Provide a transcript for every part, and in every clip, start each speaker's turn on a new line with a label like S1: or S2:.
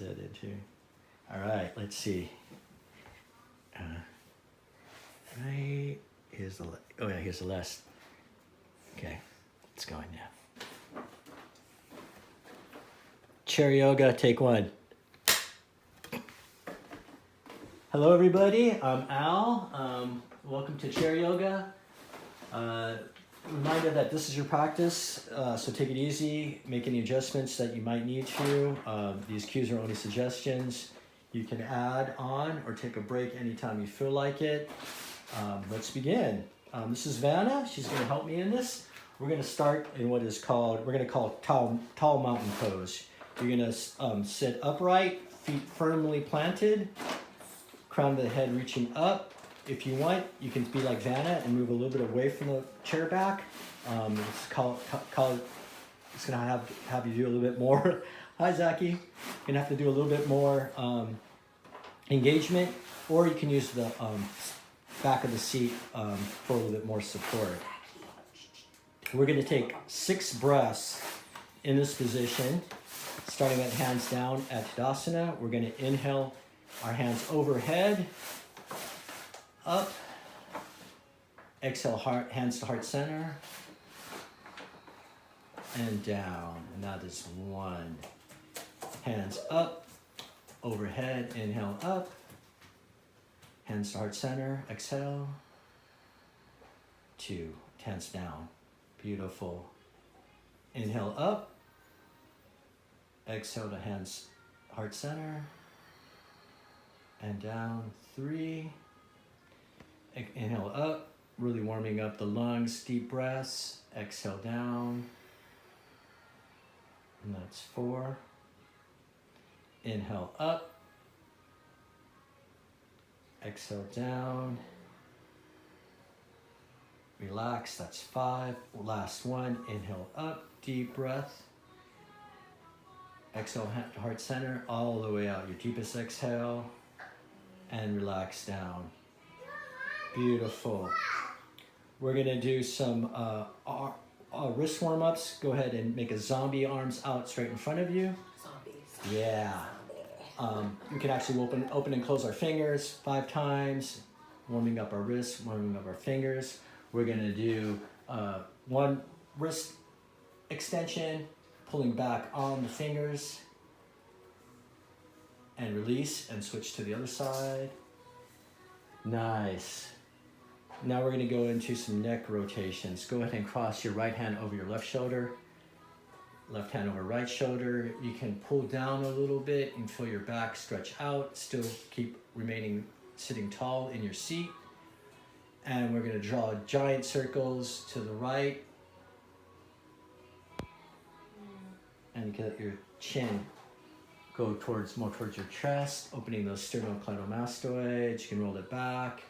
S1: That into. All right, let's see. Right, here's the, oh yeah, here's the last. Okay, it's going now. Chair yoga, take one. Hello everybody, I'm Al. Welcome to chair yoga. Reminder that this is your practice, so take it easy, make any adjustments that you might need to. These cues are only suggestions. You can add on or take a break anytime you feel like it. Let's begin. This is Vanna, she's going to help me in this. We're going to start in what is called, we're going to call tall mountain pose. You're going to sit upright, feet firmly planted, crown of the head reaching up. If you want, you can be like Vanna and move a little bit away from the chair back. It's going to have you do a little bit more. Hi, Zaki. You're going to have to do a little bit more engagement, or you can use the back of the seat for a little bit more support. We're going to take 6 breaths in this position, starting with hands down at Tadasana. We're going to inhale our hands overhead, up, exhale, hands to heart center, and down. And that is 1. Hands up, overhead, inhale up, hands to heart center, exhale, 2, hands down, beautiful. Inhale up, exhale to hands, heart center, and down, 3. Inhale up, really warming up the lungs, deep breaths. Exhale down, and that's 4. Inhale up, exhale down, relax, that's 5. Last one, inhale up, deep breath. Exhale, heart center, all the way out, your deepest exhale, and relax down. Beautiful. We're gonna do some wrist warm-ups. Go ahead and make a zombie, arms out straight in front of you. Zombies. Yeah. We can actually open and close our fingers 5 times, warming up our wrists, warming up our fingers. We're gonna do 1 wrist extension, pulling back on the fingers, and release, and switch to the other side. Nice. Now we're going to go into some neck rotations. Go ahead and cross your right hand over your left shoulder, left hand over right shoulder. You can pull down a little bit and feel your back stretch out. Still keep remaining sitting tall in your seat. And we're going to draw giant circles to the right. And get your chin go more towards your chest, opening those sternocleidomastoids. You can roll it back.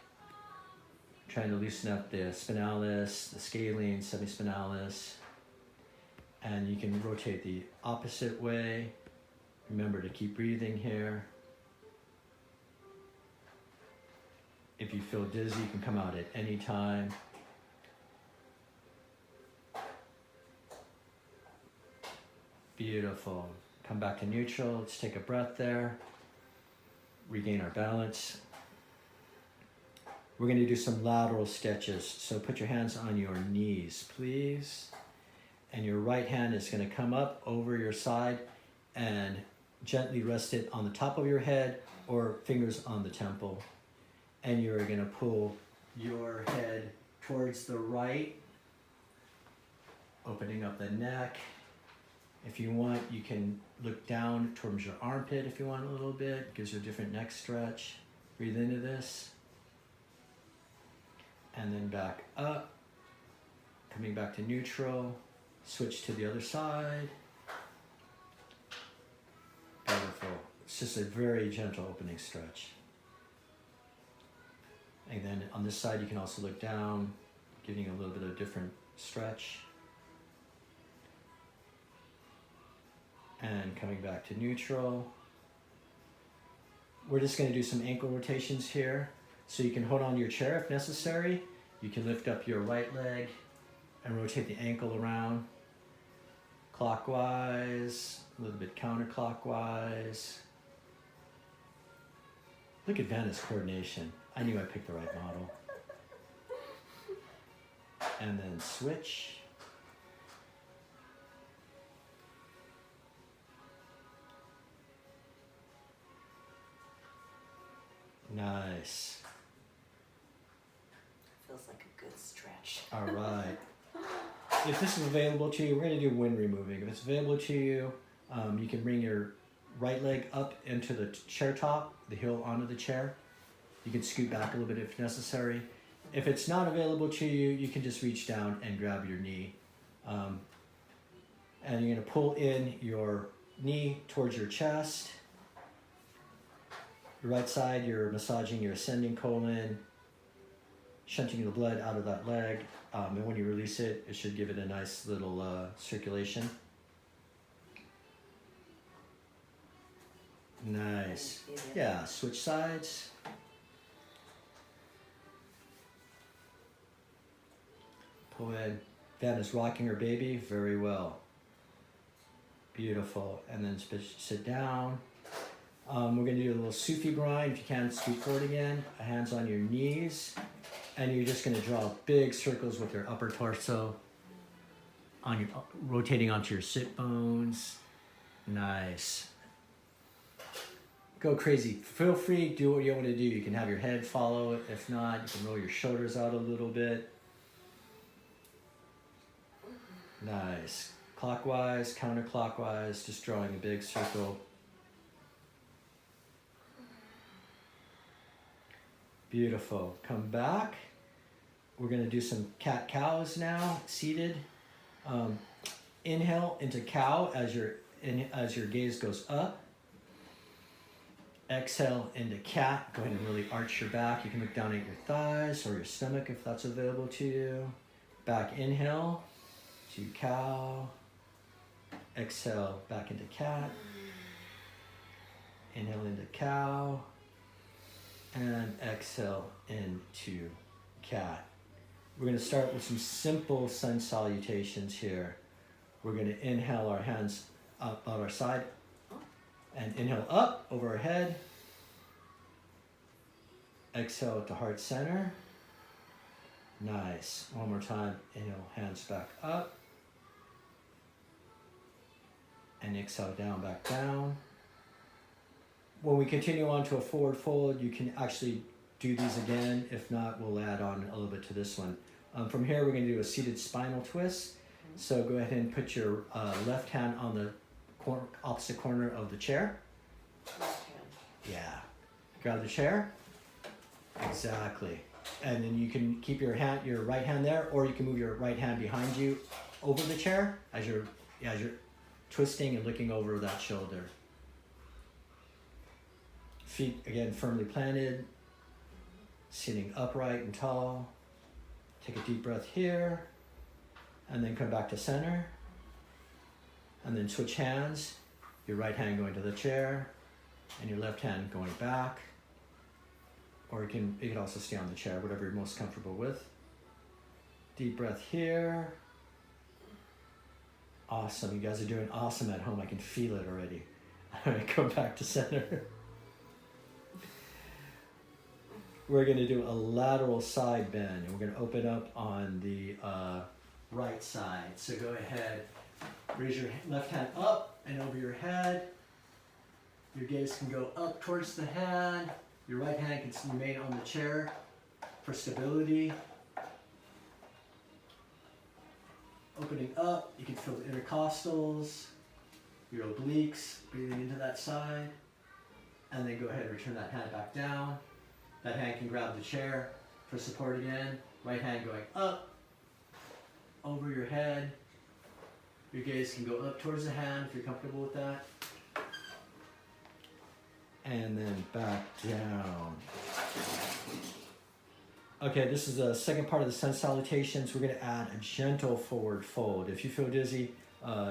S1: Trying to loosen up the spinalis, the scalene, semispinalis. And you can rotate the opposite way. Remember to keep breathing here. If you feel dizzy, you can come out at any time. Beautiful. Come back to neutral. Let's take a breath there. Regain our balance. We're going to do some lateral stretches. So put your hands on your knees, please. And your right hand is going to come up over your side and gently rest it on the top of your head or fingers on the temple. And you're going to pull your head towards the right, opening up the neck. If you want, you can look down towards your armpit if you want a little bit. Gives you a different neck stretch. Breathe into this. And then back up. Coming back to neutral. Switch to the other side. Beautiful. It's just a very gentle opening stretch. And then on this side, you can also look down, giving a little bit of different stretch. And coming back to neutral. We're just going to do some ankle rotations here. So you can hold on to your chair if necessary. You can lift up your right leg and rotate the ankle around. Clockwise, a little bit counterclockwise. Look at Vanna's coordination. I knew I picked the right model. And then switch. Nice.
S2: Feels like a good stretch.
S1: All right. If this is available to you, we're going to do wind removing. If it's available to you, you can bring your right leg up into the chair top, the heel onto the chair. You can scoot back a little bit if necessary. If it's not available to you, you can just reach down and grab your knee. And you're going to pull in your knee towards your chest. Your right side, you're massaging your ascending colon, shunting the blood out of that leg. And when you release it, it should give it a nice little circulation. Nice. Yeah, switch sides. Pull in. Vanna's rocking her baby very well. Beautiful. And then sit down. We're going to do a little Sufi grind. If you can, scoot forward again. Hands on your knees. And you're just going to draw big circles with your upper torso, on your rotating onto your sit bones. Nice. Go crazy. Feel free, do what you want to do. You can have your head follow it. If not, you can roll your shoulders out a little bit. Nice. Clockwise, counterclockwise, just drawing a big circle. Beautiful. Come back. We're going to do some cat-cows now, seated. Inhale into cow as your gaze goes up. Exhale into cat. Go ahead and really arch your back. You can look down at your thighs or your stomach if that's available to you. Back inhale to cow. Exhale back into cat. Inhale into cow. And exhale into cat. We're going to start with some simple sun salutations here. We're going to inhale our hands up on our side and inhale up over our head. Exhale to heart center. Nice. One more time. Inhale, hands back up. And exhale down, back down. When we continue on to a forward fold, you can actually do these again. If not, we'll add on a little bit to this one. From here, we're going to do a seated spinal twist. So go ahead and put your left hand on the opposite corner of the chair.
S2: Left hand.
S1: Yeah. Grab the chair. Exactly. And then you can keep your right hand there, or you can move your right hand behind you over the chair as you're twisting and looking over that shoulder. Feet again firmly planted, sitting upright and tall. Take a deep breath here, and then come back to center. And then switch hands. Your right hand going to the chair, and your left hand going back. Or it can also stay on the chair, whatever you're most comfortable with. Deep breath here. Awesome, you guys are doing awesome at home. I can feel it already. All right, come back to center. We're going to do a lateral side bend, and we're going to open up on the right side. So go ahead, raise your left hand up and over your head. Your gaze can go up towards the hand. Your right hand can remain on the chair for stability. Opening up, you can feel the intercostals, your obliques, breathing into that side. And then go ahead and return that hand back down. That hand can grab the chair for support again. Right hand going up, over your head. Your gaze can go up towards the hand if you're comfortable with that. And then back down. Okay, this is the second part of the sun salutations. We're going to add a gentle forward fold. If you feel dizzy,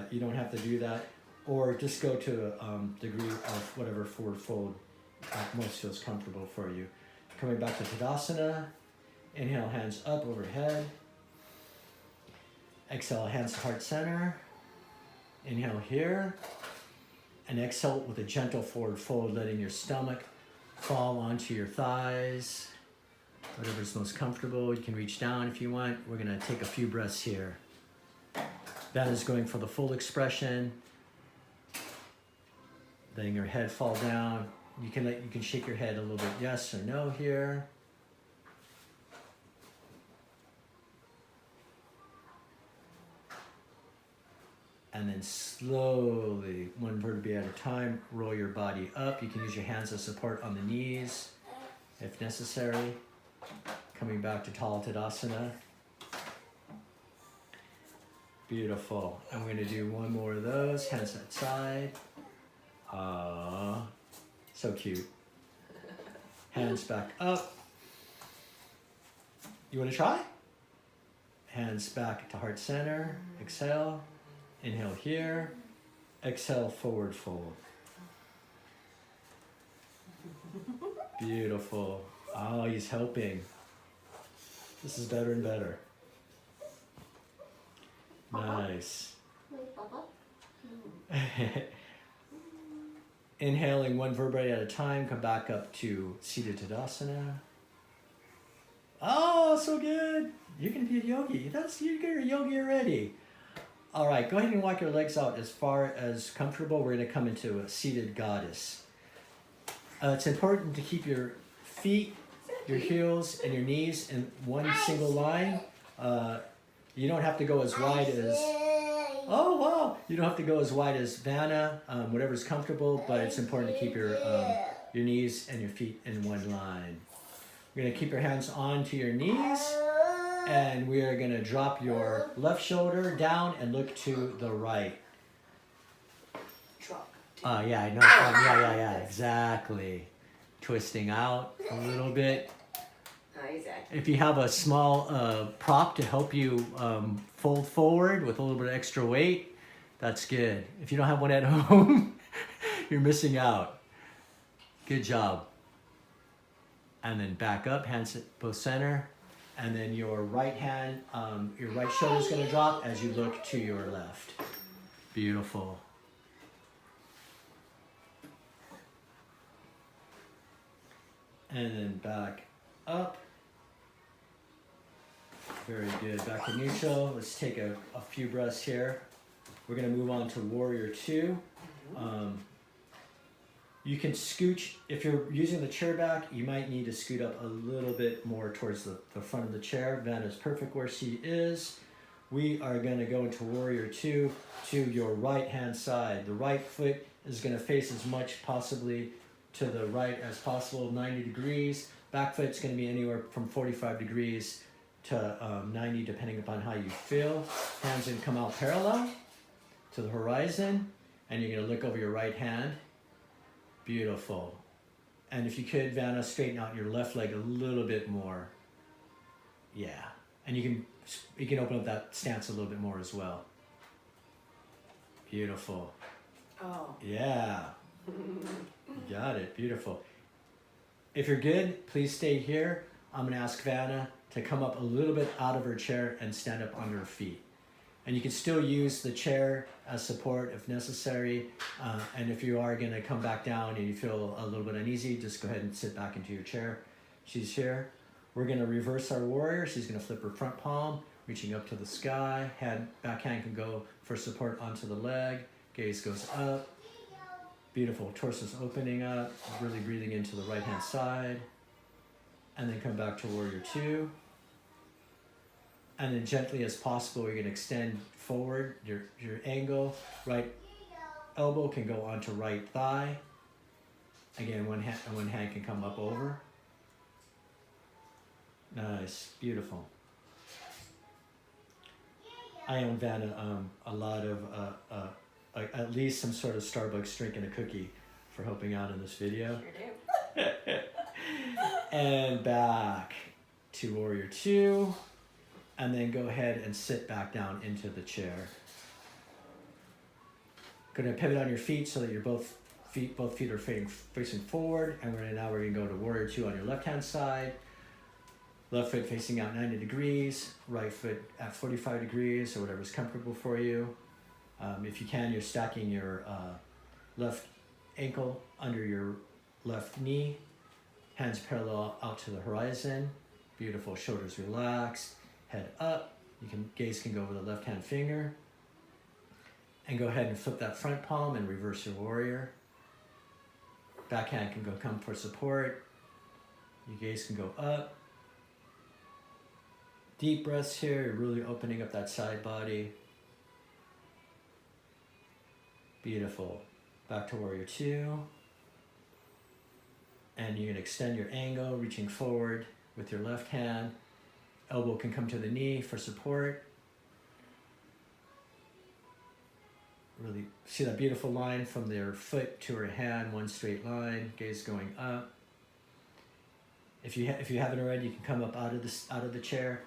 S1: you don't have to do that. Or just go to a degree of whatever forward fold most feels comfortable for you. Coming back to Tadasana. Inhale, hands up overhead. Exhale, hands to heart center. Inhale here. And exhale with a gentle forward fold, letting your stomach fall onto your thighs, whatever's most comfortable. You can reach down if you want. We're gonna take a few breaths here. That is going for the full expression. Letting your head fall down. You can shake your head a little bit yes or no here. And then slowly, one vertebrae at a time, roll your body up. You can use your hands as support on the knees if necessary. Coming back to Tala Tadasana. Beautiful. I'm going to do one more of those. Hands outside. So cute. Hands back up. You want to try? Hands back to heart center. Exhale. Inhale here. Exhale, forward fold. Beautiful. Oh, he's helping. This is better and better. Nice. Inhaling one vertebrae at a time, come back up to Seated Tadasana. Oh, so good. You're going to be a yogi. You're a yogi already. All right, go ahead and walk your legs out as far as comfortable. We're going to come into a seated goddess. It's important to keep your feet, your heels, and your knees in one single line. You don't have to go as wide as... Oh, wow. You don't have to go as wide as Vanna, whatever's comfortable, but it's important to keep your knees and your feet in one line. You're going to keep your hands onto your knees. And we are going to drop your left shoulder down and look to the right.
S2: Drop.
S1: Yeah, I know. Yeah, exactly. Twisting out a little bit.
S2: Exactly.
S1: If you have a small prop to help you fold forward with a little bit of extra weight, that's good. If you don't have one at home, you're missing out. Good job. And then back up, hands at both center. And then your right hand, your right shoulder is going to drop as you look to your left. Beautiful. And then back up. Very good. Back to neutral. Let's take a few breaths here. We're going to move on to Warrior Two. You can scooch, if you're using the chair back, you might need to scoot up a little bit more towards the front of the chair. Vanna's perfect where she is. We are going to go into Warrior Two to your right hand side. The right foot is going to face as much possibly to the right as possible, 90 degrees. Back foot's going to be anywhere from 45 degrees to 90 depending upon how you feel. Hands going to come out parallel to the horizon, and you're going to look over your right hand. Beautiful. And if you could, Vanna, straighten out your left leg a little bit more. Yeah. And you can open up that stance a little bit more as well. Beautiful.
S2: Oh.
S1: Yeah. Got it. Beautiful. If you're good, please stay here. I'm going to ask Vanna to come up a little bit out of her chair and stand up on her feet. And you can still use the chair as support if necessary. And if you are going to come back down and you feel a little bit uneasy, just go ahead and sit back into your chair. She's here. We're going to reverse our warrior. She's going to flip her front palm, reaching up to the sky. Back hand can go for support onto the leg. Gaze goes up. Beautiful. Torso's opening up, really breathing into the right hand side. And then come back to Warrior Two. And then gently as possible, you're going to extend forward your angle. Right elbow can go onto right thigh. Again, one hand can come up over. Nice, beautiful. I owe Vanna a lot of, at least some sort of Starbucks drink and a cookie for helping out in this video.
S2: Sure do.
S1: And back to Warrior Two. And then go ahead and sit back down into the chair. Going to pivot on your feet so that your both feet are facing forward. And now we're going to go to Warrior Two on your left-hand side. Left foot facing out 90 degrees. Right foot at 45 degrees or whatever's comfortable for you. If you can, you're stacking your left ankle under your left knee. Hands parallel out to the horizon. Beautiful. Shoulders relaxed. Head up. Gaze can go over the left hand finger. And go ahead and flip that front palm and reverse your warrior. Back hand can come for support. Your gaze can go up. Deep breaths here. You're really opening up that side body. Beautiful. Back to warrior two. And you're going to extend your angle, reaching forward with your left hand. Elbow can come to the knee for support. Really see that beautiful line from their foot to her hand, one straight line, gaze going up. If you haven't already, you can come up out of the chair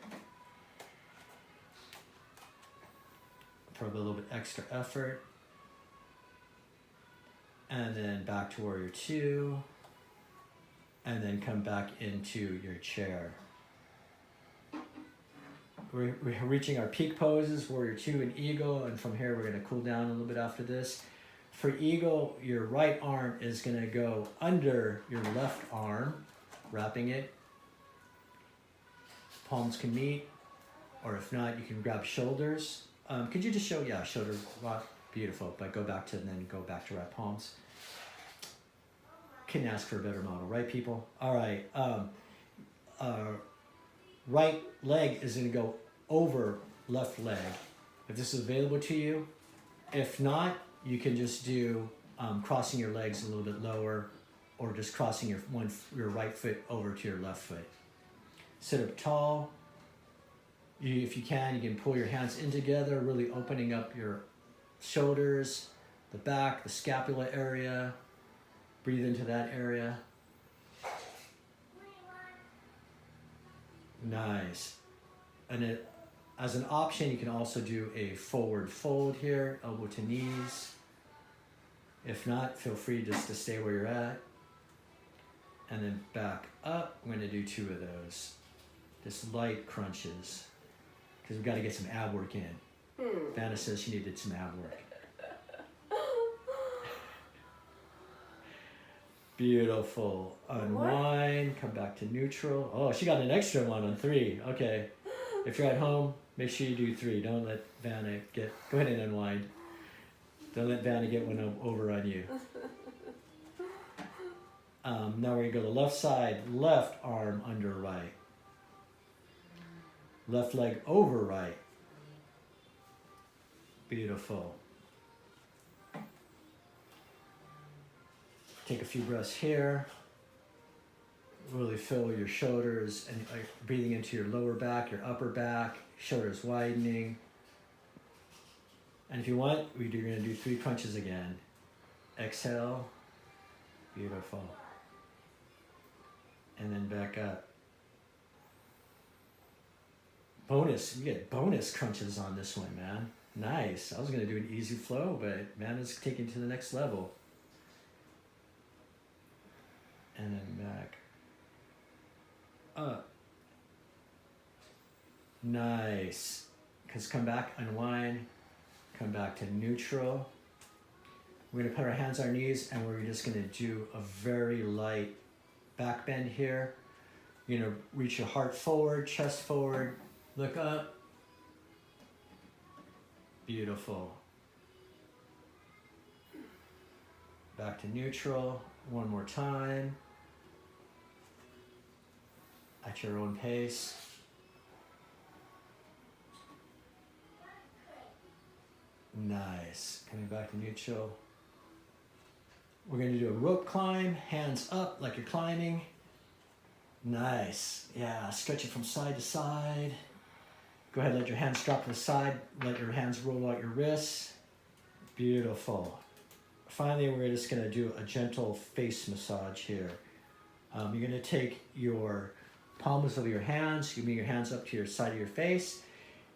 S1: for a little bit extra effort. And then back to warrior two. And then come back into your chair. We're reaching our peak poses, warrior two and eagle, and from here we're going to cool down a little bit after this. For eagle, your right arm is going to go under your left arm, wrapping it. Palms can meet, or if not, you can grab shoulders. Could you just show, yeah, shoulder lock, beautiful, but go back to wrap palms. Couldn't ask for a better model, right, people? All right. Right leg is going to go over left leg, if this is available to you. If not, you can just do crossing your legs a little bit lower, or just crossing your right foot over to your left foot. Sit up tall. If you can pull your hands in together, really opening up your shoulders, the back, the scapula area. Breathe into that area. Nice. And as an option, you can also do a forward fold here, elbow to knees. If not, feel free just to stay where you're at. And then back up. I'm going to do two of those. Just light crunches. Because we've got to get some ab work in. Vanna says she needed some ab work. Beautiful. Unwind, come back to neutral. Oh, she got an extra one on 3. Okay. If you're at home, make sure you do 3. Don't let Vanna go ahead and unwind. Don't let Vanna get one over on you. Now we're going to go to the left side, left arm under right. Left leg over right. Beautiful. Take a few breaths here. Really fill your shoulders and breathing into your lower back, your upper back, shoulders widening. And if you want, we're going to do 3 crunches again. Exhale. Beautiful. And then back up. Bonus. You get bonus crunches on this one, man. Nice. I was going to do an easy flow, but man, it's taking it to the next level. And then back up. Nice. Because come back, unwind, come back to neutral. We're going to put our hands on our knees and we're just going to do a very light back bend here. You're going to reach your heart forward, chest forward, look up. Beautiful. Back to neutral. One more time. At your own pace. Nice. Coming back to neutral. We're going to do a rope climb, hands up like you're climbing. Nice. Yeah, stretch it from side to side. Go ahead, let your hands drop to the side. Let your hands roll out your wrists. Beautiful. Finally, we're just going to do a gentle face massage here. You're going to take your palms of your hands. You bring your hands up to your side of your face.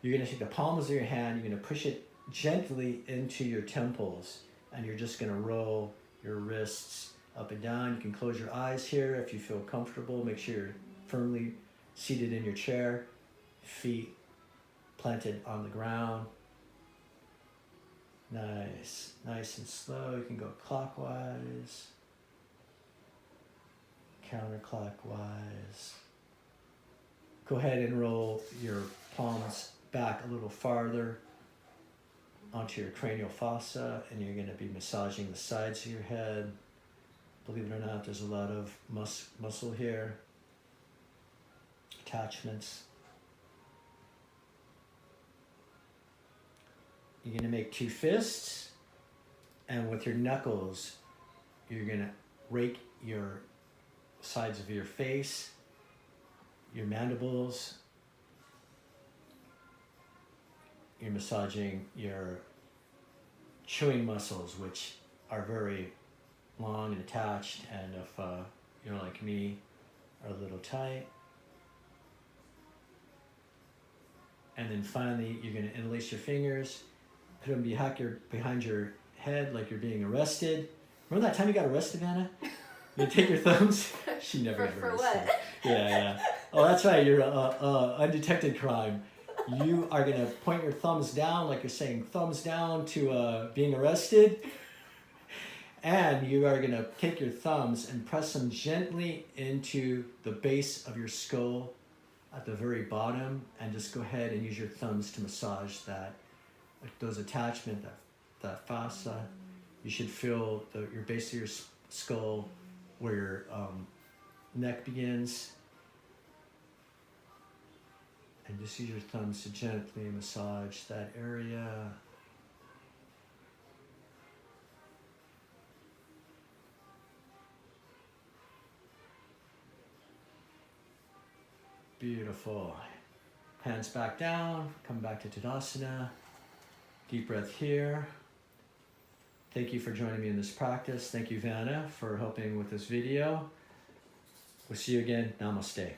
S1: You're going to take the palms of your hand. You're going to push it gently into your temples. And you're just going to roll your wrists up and down. You can close your eyes here if you feel comfortable. Make sure you're firmly seated in your chair. Feet planted on the ground. Nice. Nice and slow. You can go clockwise, counterclockwise. Go ahead and roll your palms back a little farther onto your cranial fossa, and you're going to be massaging the sides of your head. Believe it or not, there's a lot of muscle here, attachments. You're going to make 2 fists, and with your knuckles, you're going to rake your sides of your face, your mandibles. You're massaging your chewing muscles, which are very long and attached, and if you're like me, are a little tight. And then finally, you're going to interlace your fingers, put them behind your head like you're being arrested. Remember that time you got arrested, Anna? You take your thumbs. She never got
S2: For
S1: arrested.
S2: what?
S1: Yeah. Oh, that's right. You're undetected crime. You are gonna point your thumbs down, like you're saying thumbs down to being arrested, and you are gonna take your thumbs and press them gently into the base of your skull at the very bottom, and just go ahead and use your thumbs to massage that, like those attachments, that fossa. You should feel your base of your skull, where your neck begins. And just use your thumbs to gently massage that area. Beautiful. Hands back down, come back to Tadasana. Deep breath here. Thank you for joining me in this practice. Thank you, Vanna, for helping with this video. We'll see you again. Namaste.